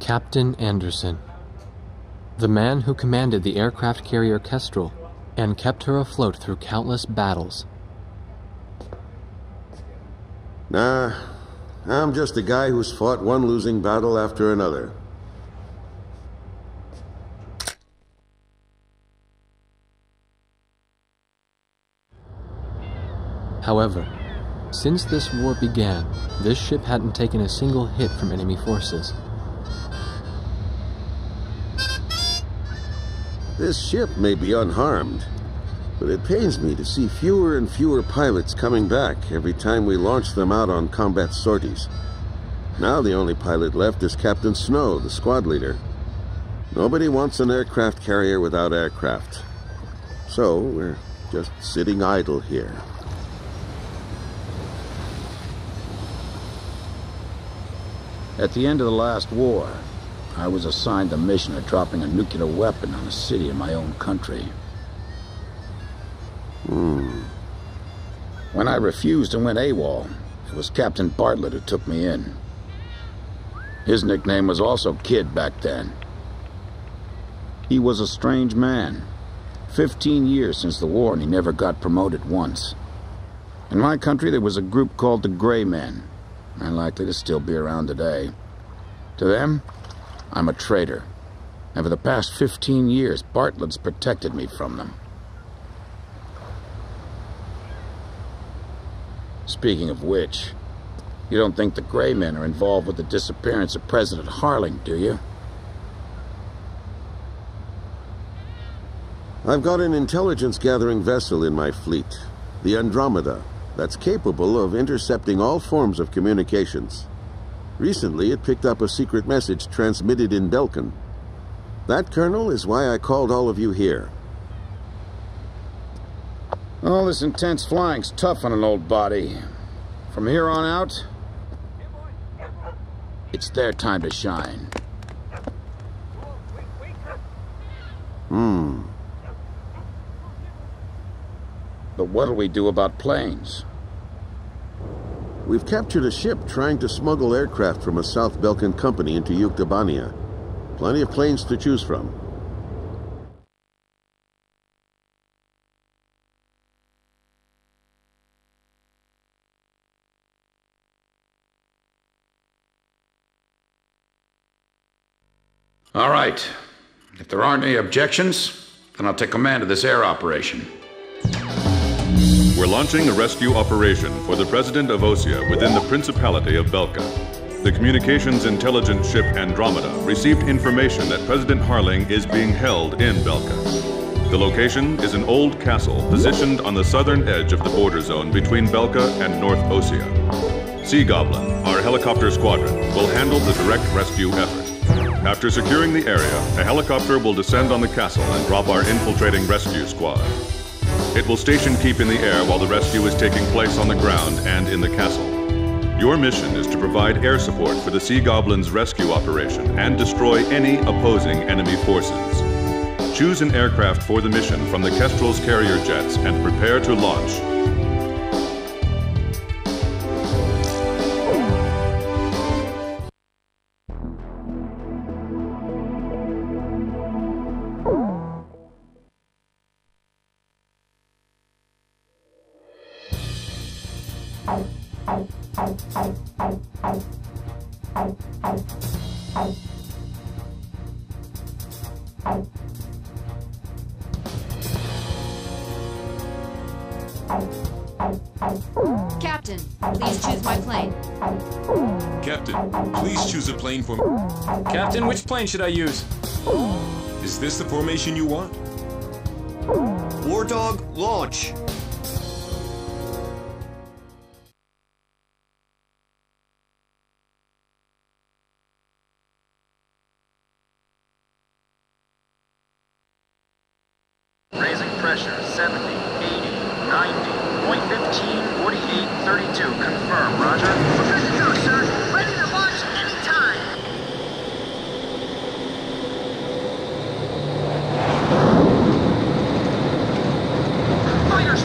Captain Anderson, the man who commanded the aircraft carrier Kestrel and kept her afloat through countless battles. Nah, I'm just a guy who's fought one losing battle after another. However, since this war began, this ship hadn't taken a single hit from enemy forces. This ship may be unharmed, but it pains me to see fewer and fewer pilots coming back every time we launch them out on combat sorties. Now the only pilot left is Captain Snow, the squad leader. Nobody wants an aircraft carrier without aircraft. So we're just sitting idle here. At the end of the last war, I was assigned the mission of dropping a nuclear weapon on a city in my own country. When I refused and went AWOL, it was Captain Bartlett who took me in. His nickname was also Kid back then. He was a strange man. 15 years since the war and he never got promoted once. In my country there was a group called the Gray Men. And likely to still be around today. To them, I'm a traitor. And for the past 15 years, Bartlett's protected me from them. Speaking of which, you don't think the Gray Men are involved with the disappearance of President Harling, do you? I've got an intelligence-gathering vessel in my fleet, the Andromeda, that's capable of intercepting all forms of communications. Recently, it picked up a secret message transmitted in Belkan. That, Colonel, is why I called all of you here. All this intense flying's tough on an old body. From here on out, it's their time to shine. But what'll we do about planes? We've captured a ship trying to smuggle aircraft from a South Belkan company into Yuktobania. Plenty of planes to choose from. All right. If there aren't any objections, then I'll take command of this air operation. We're launching a rescue operation for the President of Osea within the Principality of Belka. The communications intelligence ship Andromeda received information that President Harling is being held in Belka. The location is an old castle positioned on the southern edge of the border zone between Belka and North Osea. Sea Goblin, our helicopter squadron, will handle the direct rescue effort. After securing the area, a helicopter will descend on the castle and drop our infiltrating rescue squad. It will station keep in the air while the rescue is taking place on the ground and in the castle. Your mission is to provide air support for the Sea Goblin's rescue operation and destroy any opposing enemy forces. Choose an aircraft for the mission from the Kestrel's carrier jets and prepare to launch. Captain, please choose my plane. Captain, please choose a plane for me. Captain, which plane should I use? Is this the formation you want? War Dog, launch! Raising pressure, 70, 80, 90, point 15, 48, 32. Confirm, roger. Good to go, sir. Ready to launch anytime. Fire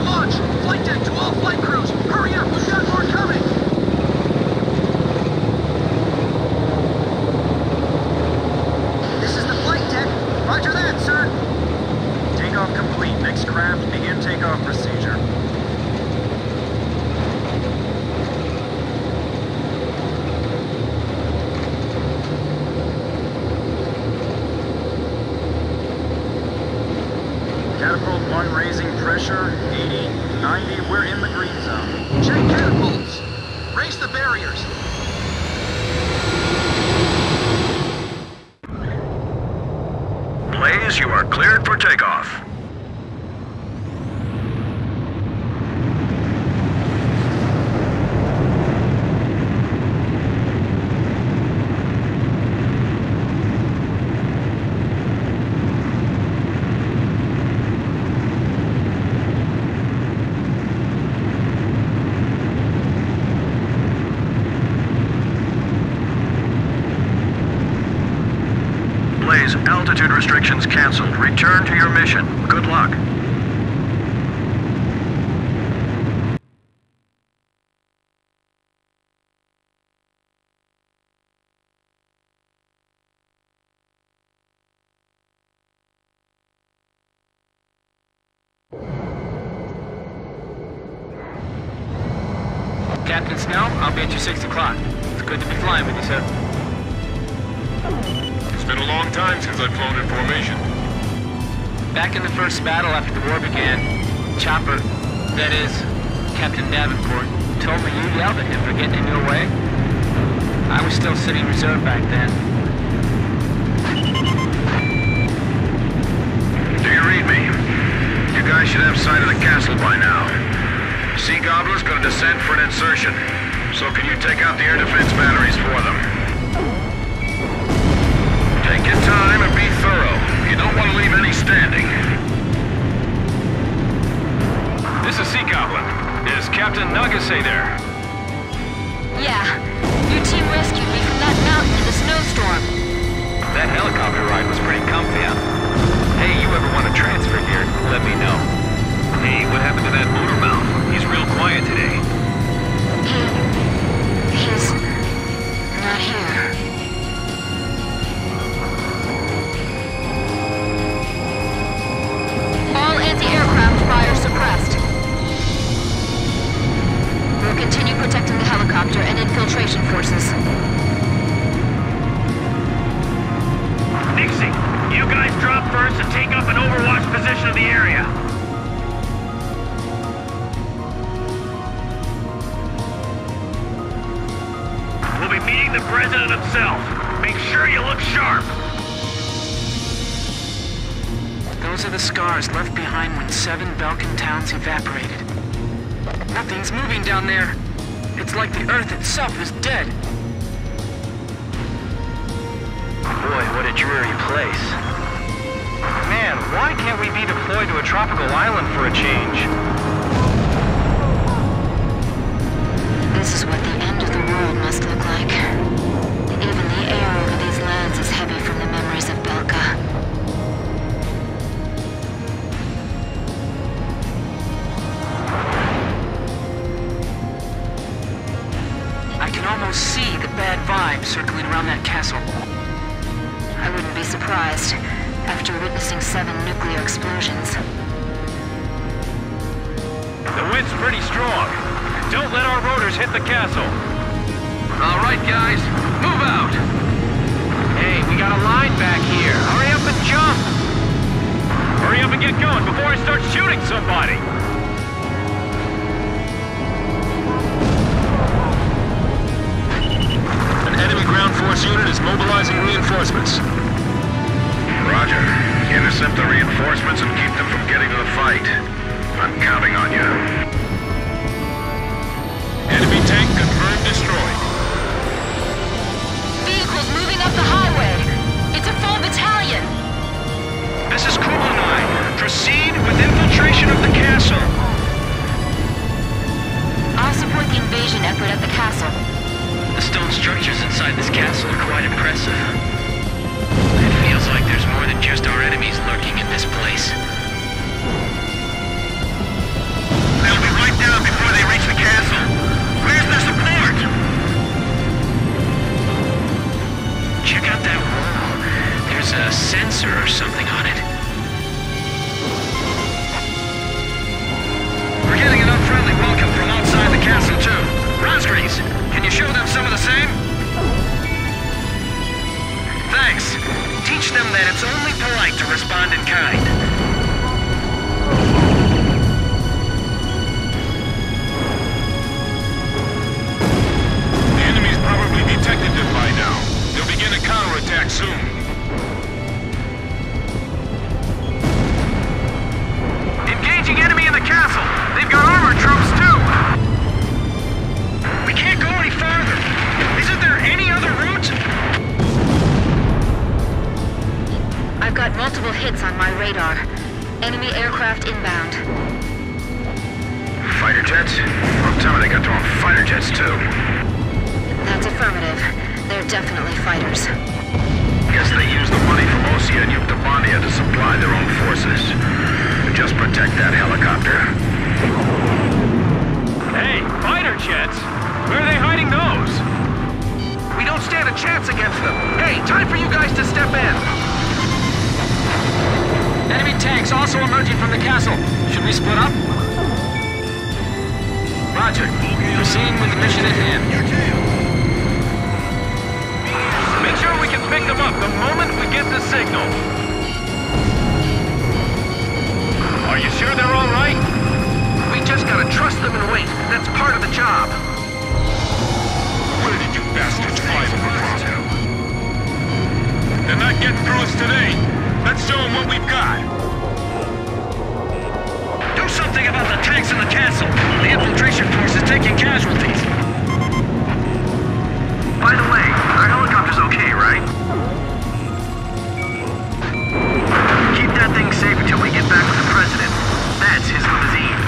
Blaze, you are cleared for takeoff. Blaze, altitude restrictions canceled. Return to your mission. Good luck. Captain Snell, I'll be at you 6 o'clock. It's good to be flying with you, sir. It's been a long time since I've flown in formation. Back in the first battle after the war began, Chopper, that is, Captain Davenport, told me you yelled at him for getting in your way. I was still sitting reserve back then. Do you read me? You guys should have sight of the castle by now. Sea Goblin's gonna descend for an insertion, so can you take out the air defense batteries for them? Take your time and be thorough. You don't want to leave any standing. This is Sea Goblin. Is Captain Nagase there? Yeah. Your team rescued me from that mountain in the snowstorm. That helicopter ride was pretty comfy, huh? Hey, you ever want to transfer here, let me know. Hey, what happened to that motor mouth? He's real quiet today. He's not here. All anti-aircraft fire suppressed. We'll continue protecting the helicopter and infiltration forces. Nixie, you guys drop first and take up an overwatch position of the area. We'll be meeting the President himself. Make sure you look sharp. Those are the scars left behind when 7 Belkan towns evaporated. Nothing's moving down there. It's like the Earth itself is dead. Boy, what a dreary place. Man, why can't we be deployed to a tropical island for a change? This is what the end of the world must look like. Even the air over these lands is heavy from the memories of Belka. I can almost see the bad vibe circling around that castle. I wouldn't be surprised after witnessing 7 nuclear explosions. The wind's pretty strong. Don't let our rotors hit the castle. All right, guys, move out. Hey, we got a line back here. Hurry up and jump. Hurry up and get going before I start shooting somebody. An enemy ground force unit is mobilizing reinforcements. Roger. Intercept the reinforcements and keep them from getting to the fight. I'm counting on you. Enemy tank confirmed destroyed. Vehicles moving up the highway. It's a full battalion. This is Kula 9. Proceed with infiltration of the castle. I'll support the invasion effort at the castle. The stone structures inside this castle are quite impressive. It feels like there's more than just our enemies lurking in this place. They'll be right down before they reach the castle. Where's the support? Check out that wall. There's a sensor or something on it. We're getting an unfriendly welcome from outside the castle, too. Rosgreaves, can you show them some of the same? Thanks. Teach them that it's only polite to respond in kind. The enemy's probably detected them by now. They'll begin a counterattack soon. Multiple hits on my radar. Enemy aircraft inbound. Fighter jets? Well, tell me they got their own fighter jets, too. That's affirmative. They're definitely fighters. Guess they use the money from Osea and Yuctabandia to supply their own forces. Just protect that helicopter. Hey, fighter jets? Where are they hiding those? We don't stand a chance against them. Hey, time for you guys to step in. Enemy tanks also emerging from the castle. Should we split up? Roger. Proceed with the mission at hand. Make sure we can pick them up the moment we get the signal. Are you sure they're all right? We just gotta trust them and wait. That's part of the job. Where did you bastards fly them from? They're not getting through us today. Let's show them what we've got. Do something about the tanks in the castle. The infiltration force is taking casualties. By the way, our helicopter's okay, right? Keep that thing safe until we get back with the President. That's his limousine.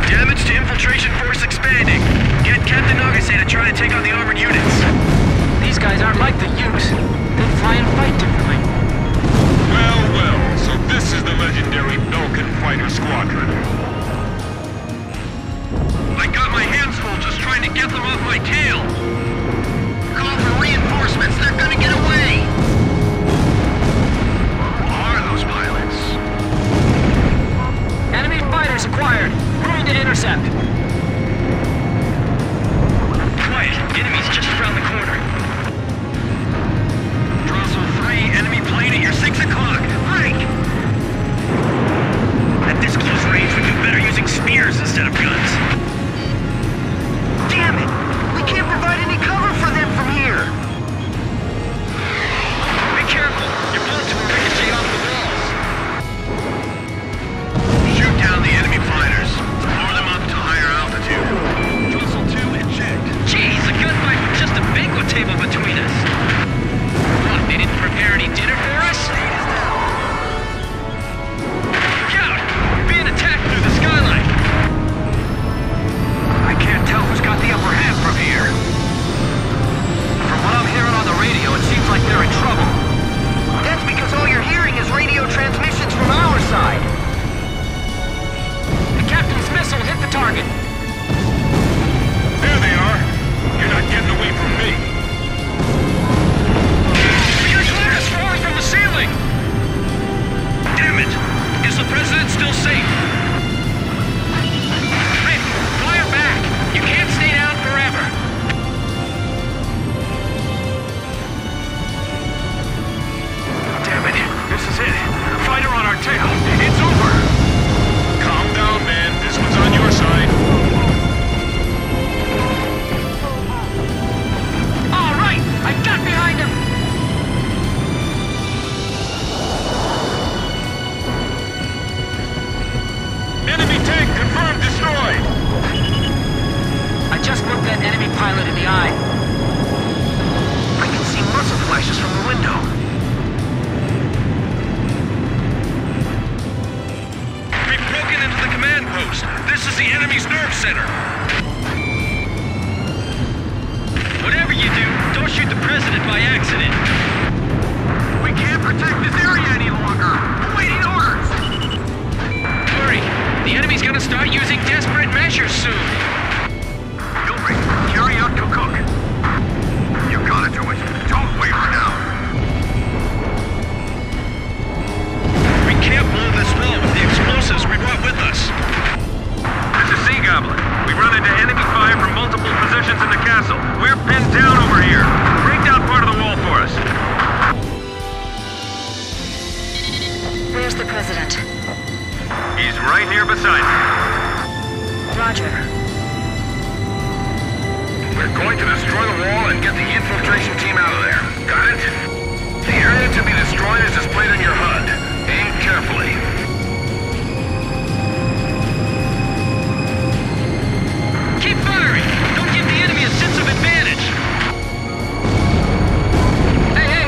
Damage to infiltration force expanding. Get Captain Nagase to try and take on the armored units. These guys aren't like the Utes. They fly and fight differently. Well, well, so this is the legendary Belkan Fighter Squadron. I got my hands full just trying to get them off my tail. Call for reinforcements. They're gonna get away. Who are those pilots? Enemy fighters acquired. Moving to intercept. Quiet. Enemies just around the corner. Drossel 3, enemy plane at your 6 o'clock. Break! At this close range, we do better using spears instead of guns. Damn it! We can't provide any cover for them from here! Be careful! Your bullets will ricochet off the walls. Shoot down the enemy fighters. Lower them up to higher altitude. Drossel 2, eject. Jeez, a gunfight with just a banquet table between us. What, they didn't prepare any dinner for us? Look out! We're being attacked through the skylight. I can't tell who's got the upper hand from here. From what I'm hearing on the radio, it seems like they're in trouble. That's because all you're hearing is radio transmissions from our side. The captain's missile hit the target. There they are. You're not getting away from me. We got glass falling from the ceiling! Damn it! Is the President still safe? Hey, fly her back! You can't stay down forever! Damn it! This is it! Fighter on our tail! It's over! Calm down, man. This one's on your side. All right, I got behind him. Enemy tank confirmed destroyed. I just looked that enemy pilot in the eye. I can see muzzle flashes from the window. We've broken into the command post. This is the enemy's nerve center. Whatever you do, don't shoot the President by accident. We can't protect this area any longer. Awaiting orders. Hurry. The enemy's gonna start using desperate measures soon. Gilbert, carry out Kukuk. You gotta do it. Don't waver now. We can't blow this wall with the explosives we brought with us. This is Sea Goblin. We run into enemy fire from multiple positions in the castle. We're pinned down over here. Break down part of the wall for us. Where's the President? He's right here beside me. Roger. We're going to destroy the wall and get the infiltration team out of there. Got it? The area to be destroyed is displayed on your HUD. Aim carefully. Keep firing! Don't give the enemy a sense of advantage! Hey,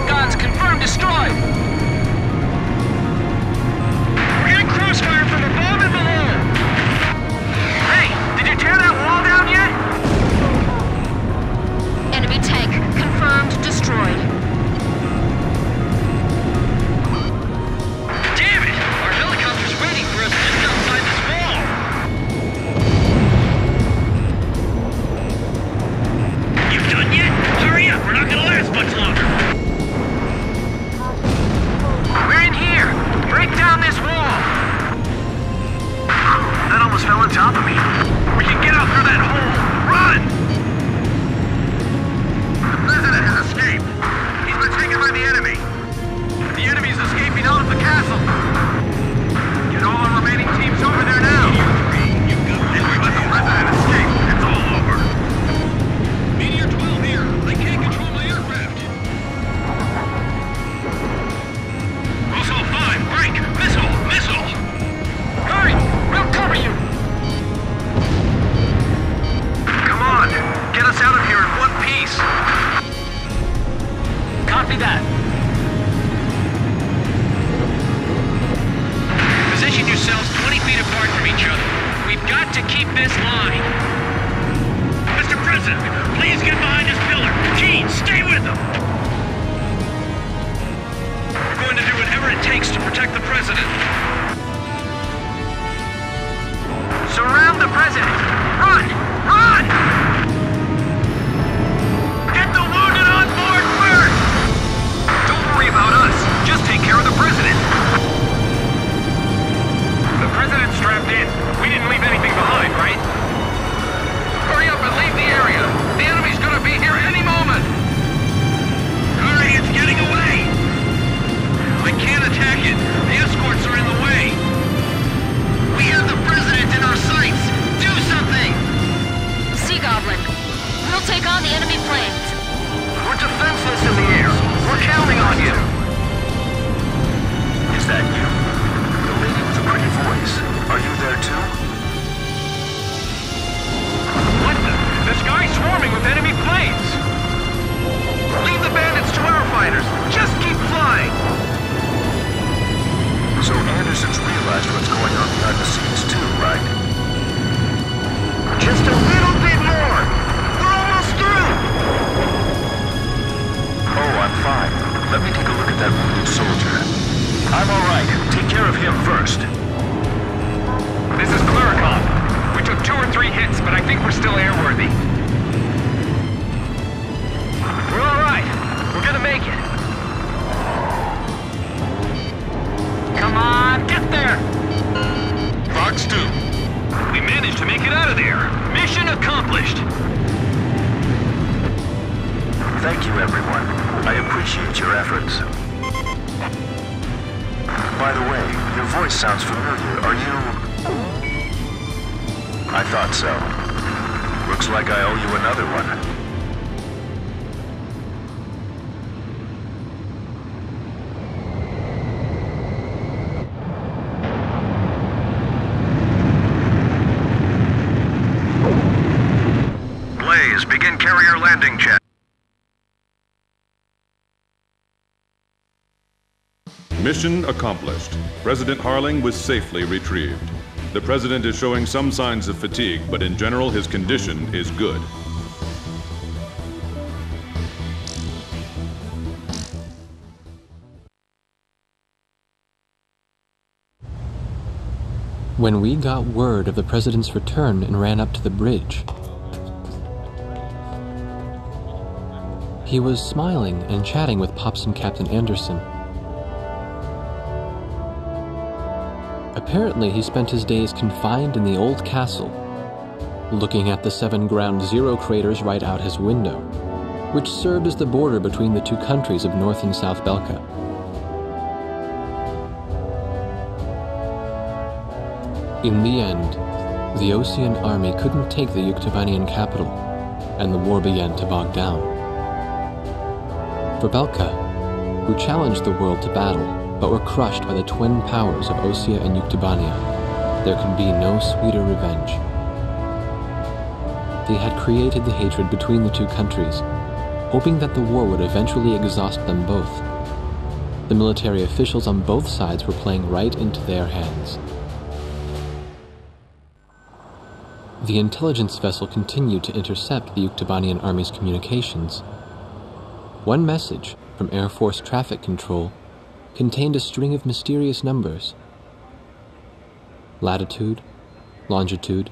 take on the enemy planes. We're defenseless in the air. We're counting on you. Is that you? The lady with the pretty voice. Are you there too? What the? The sky's swarming with enemy planes! Leave the bandits to our fighters. Just keep flying. So Anderson's realized what's going on behind the scenes too, right? Just a little bit more. We're almost through. Oh, I'm fine. Let me take a look at that wounded soldier. I'm all right. Take care of him first. This is Claricon. We took 2 or 3 hits, but I think we're still airworthy. We're all right. We're gonna make it. Come on, get there! Fox 2. We managed to make it out of there. Mission accomplished. Thank you, everyone. I appreciate your efforts. By the way, your voice sounds familiar. Are you... I thought so. Looks like I owe you another one. Blaze, begin carrier landing check. Mission accomplished. President Harling was safely retrieved. The President is showing some signs of fatigue, but in general his condition is good. When we got word of the President's return and ran up to the bridge, he was smiling and chatting with Pops and Captain Anderson. Apparently, he spent his days confined in the old castle, looking at the 7 Ground Zero craters right out his window, which served as the border between the 2 countries of North and South Belka. In the end, the Osean army couldn't take the Yuktobanian capital, and the war began to bog down. For Belka, who challenged the world to battle, but were crushed by the twin powers of Osea and Yuktobania, there could be no sweeter revenge. They had created the hatred between the 2 countries, hoping that the war would eventually exhaust them both. The military officials on both sides were playing right into their hands. The intelligence vessel continued to intercept the Yuktobanian army's communications. One message from Air Force Traffic Control contained a string of mysterious numbers. Latitude, longitude,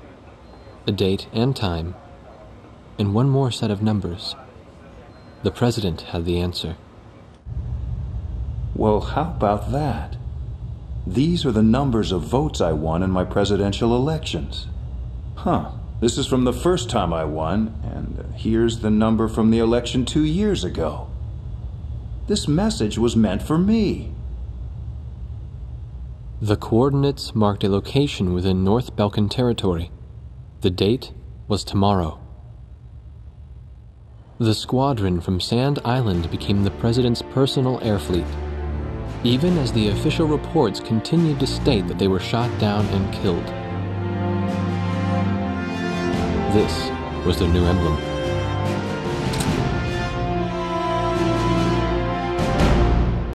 a date and time, and one more set of numbers. The President had the answer. Well, how about that? These are the numbers of votes I won in my presidential elections. Huh, this is from the first time I won, and here's the number from the election 2 years ago. This message was meant for me. The coordinates marked a location within North Belkan territory. The date was tomorrow. The squadron from Sand Island became the President's personal air fleet, even as the official reports continued to state that they were shot down and killed. This was their new emblem.